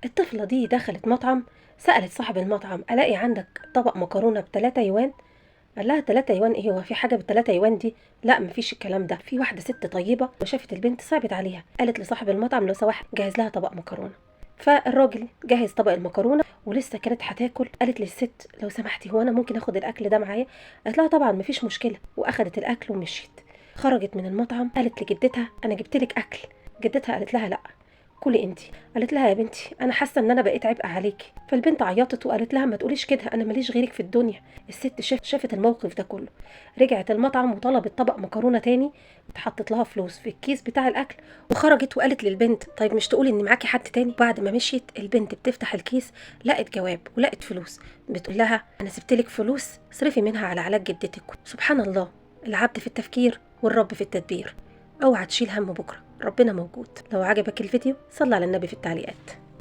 الطفلة دي دخلت مطعم، سألت صاحب المطعم الاقي عندك طبق مكرونة ب3 يوان؟ قال لها 3 يوان ايه؟ هو في حاجة ب3 يوان دي؟ لا مفيش الكلام ده. في واحدة ست طيبة وشافت البنت صعبت عليها، قالت لصاحب المطعم لو سمحت جهز لها طبق مكرونة. فالراجل جهز طبق المكرونة ولسه كانت هتاكل، قالت للست لو سمحتي هو انا ممكن اخد الاكل ده معايا؟ قالت لها طبعا مفيش مشكلة، واخدت الاكل ومشيت. خرجت من المطعم قالت لجدتها انا جبتلك اكل. جدتها قالت لها لا، كلي انتي. قالت لها يا بنتي انا حاسه ان انا بقيت عبء عليكي. فالبنت عيطت وقالت لها ما تقوليش كده، انا ماليش غيرك في الدنيا. الست شافت الموقف ده كله، رجعت المطعم وطلبت طبق مكرونه تاني، اتحطت لها فلوس في الكيس بتاع الاكل، وخرجت وقالت للبنت طيب مش تقولي ان معاكي حد تاني؟ بعد ما مشيت البنت بتفتح الكيس لقت جواب ولقت فلوس، بتقول لها انا سبتلك فلوس صرفي منها على علاج جدتك. سبحان الله، العبد في التفكير والرب في التدبير. اوعى تشيل هم بكره، ربنا موجود. لو عجبك الفيديو صلي على النبي في التعليقات.